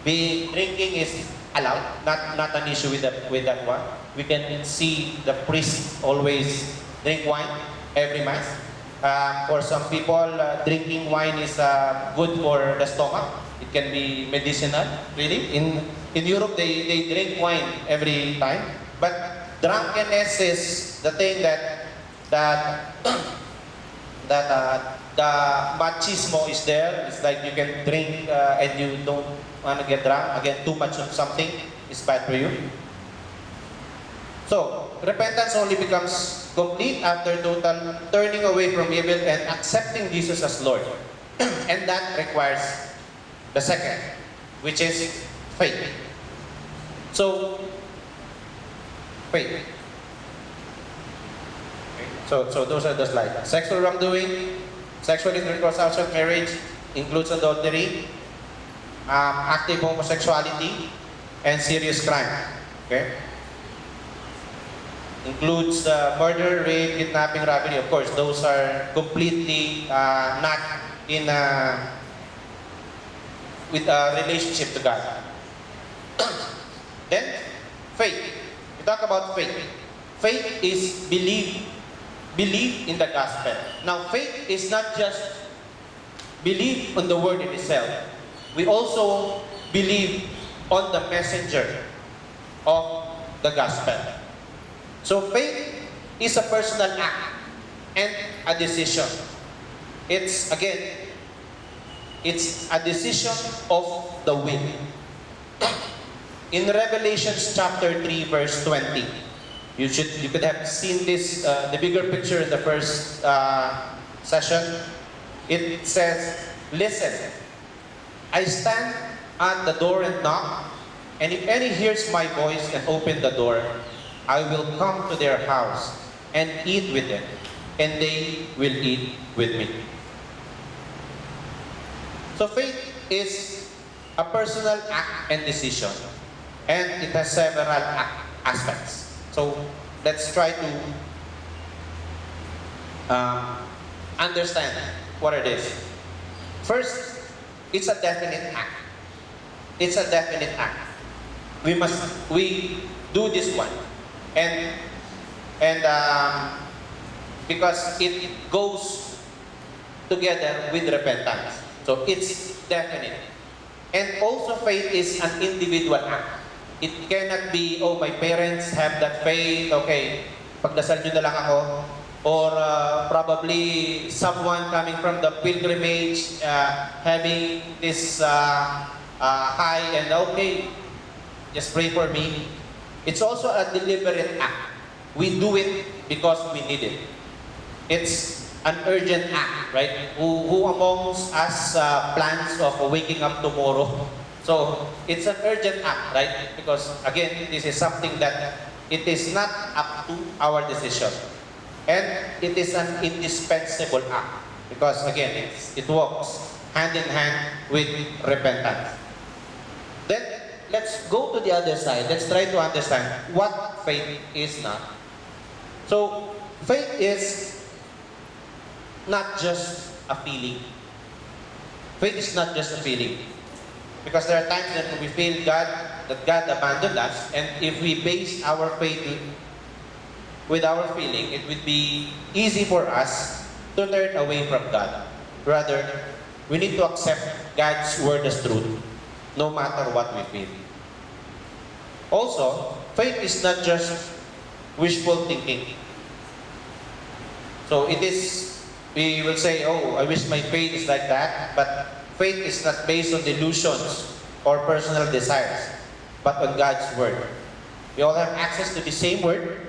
Drinking is allowed, not an issue with that one. We can see the priest always drink wine every mass. For some people, drinking wine is good for the stomach. It can be medicinal, really. In Europe, they drink wine every time. But drunkenness is the thing that the machismo is there. It's like you can drink and you don't want to get drunk. Again, too much of something is bad for you. So, repentance only becomes complete after total turning away from evil and accepting Jesus as Lord. And that requires the second, which is faith. So, faith. So those are the slides. Sexual wrongdoing, sexual intercourse outside marriage includes adultery, active homosexuality, and serious crime. Okay? Includes murder, rape, kidnapping, robbery. Of course, those are completely not in with a relationship to God. Then, faith. We talk about faith. Faith is belief in the gospel. Now, faith is not just belief on the word in itself. We also believe on the messenger of the gospel. So, faith is a personal act and a decision. It's a decision of the will. In Revelation chapter 3, verse 20, you could have seen this, the bigger picture in the first session. It says, "Listen, I stand at the door and knock, and if any hears my voice and open the door, I will come to their house and eat with them, and they will eat with me." So faith is a personal act and decision, and it has several aspects. So let's try to understand what it is. First, it's a definite act. It's a definite act. We do this one, and because it goes together with repentance. So it's definite. And also faith is an individual act. It cannot be, oh, my parents have that faith, okay, pagdasal nyo na lang ako. Or probably someone coming from the pilgrimage, having this high and okay, just pray for me. It's also a deliberate act. We do it because we need it. It's an urgent act, right? Who amongst us plans of waking up tomorrow? So, it's an urgent act, right? Because, again, this is something that it is not up to our decision. And it is an indispensable act. Because, again, it works hand in hand with repentance. Then, let's go to the other side. Let's try to understand what faith is not. So, faith is not just a feeling. Faith is not just a feeling. Because there are times that we feel that God abandoned us, and if we base our faith with our feeling, it would be easy for us to turn away from God. Rather, we need to accept God's word as truth, no matter what we feel. Also, faith is not just wishful thinking. So it is, we will say, oh, I wish my faith is like that, but faith is not based on delusions or personal desires, but on God's word. We all have access to the same word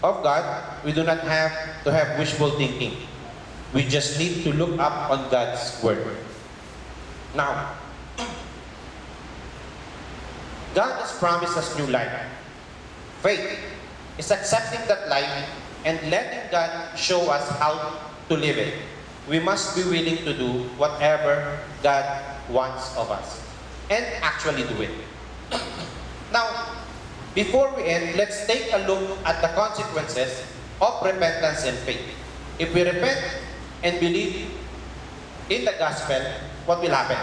of God. We do not have to have wishful thinking. We just need to look up on God's word. Now, God has promised us new life. Faith is accepting that life and letting God show us how to live it. We must be willing to do whatever God wants of us and actually do it. Now, before we end, let's take a look at the consequences of repentance and faith. If we repent and believe in the gospel, what will happen?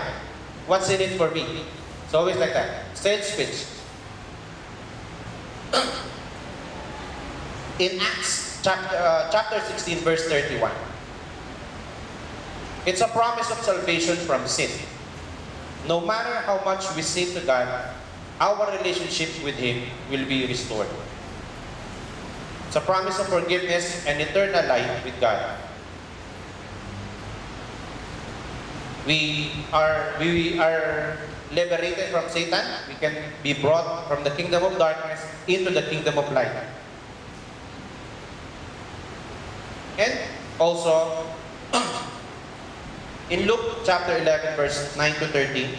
What's in it for me? It's always like that. Sales pitch. In Acts chapter 16, verse 31, it's a promise of salvation from sin. No matter how much we sin to God, our relationship with Him will be restored. It's a promise of forgiveness and eternal life with God. We are liberated from Satan. We can be brought from the kingdom of darkness into the kingdom of light. And also, in Luke chapter 11, verse 9 to 13,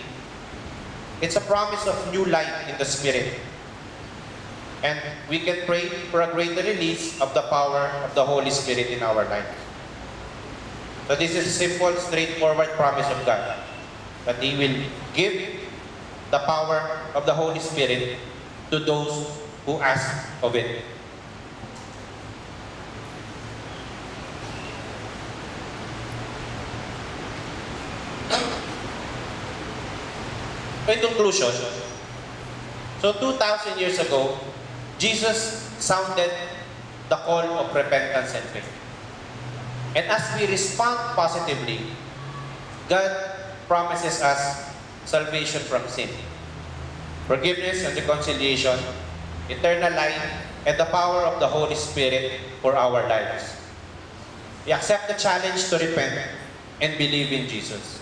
it's a promise of new life in the Spirit. And we can pray for a greater release of the power of the Holy Spirit in our life. So this is a simple, straightforward promise of God, that He will give the power of the Holy Spirit to those who ask of it. In conclusion, so 2,000 years ago, Jesus sounded the call of repentance and faith. And as we respond positively, God promises us salvation from sin, forgiveness and reconciliation, eternal life, and the power of the Holy Spirit for our lives. We accept the challenge to repent and believe in Jesus.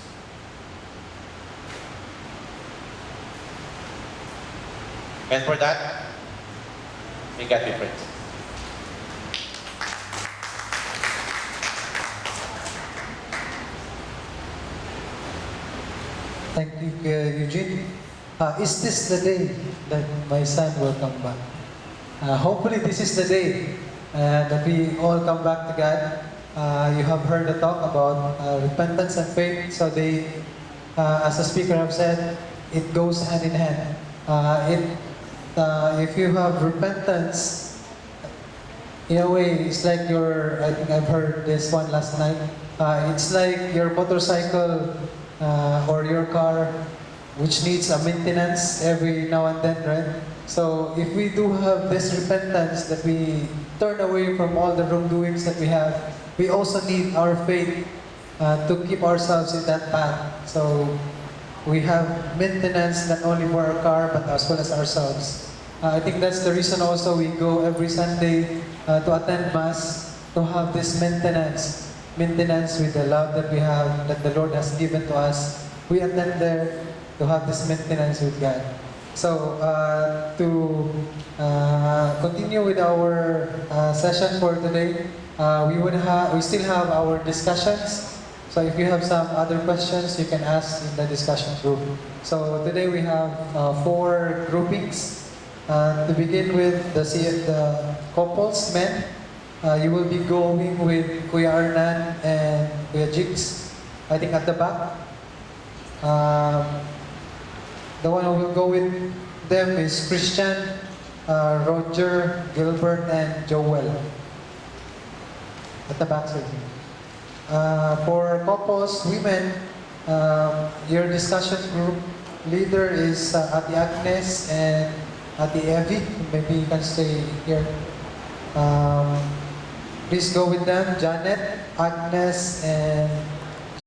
And for that, may God be praised. Thank you, Eugene. Is this the day that my son will come back? Hopefully this is the day that we all come back to God. You have heard the talk about repentance and faith. So they, as the speaker have said, it goes hand in hand. If you have repentance, in a way, it's like I think I've heard this one last night. It's like your motorcycle or your car, which needs a maintenance every now and then, right? So if we do have this repentance, that we turn away from all the wrongdoings that we have, we also need our faith to keep ourselves in that path. So we have maintenance not only for our car, but as well as ourselves. I think that's the reason also we go every Sunday to attend Mass, to have this maintenance with the love that we have, that the Lord has given to us. We attend there to have this maintenance with God. So, to continue with our session for today, we still have our discussions. So if you have some other questions, you can ask in the discussion group. So today we have 4 groupings. To begin with, the couples, men. You will be going with Kuya Arnan and Kuya Jigs, I think at the back. The one who will go with them is Christian, Roger, Gilbert, and Joel. At the back, sir. For couples, women, your discussion group leader is Ate Agnes and Ate Evie. Maybe you can stay here. Please go with them, Janet, Agnes, and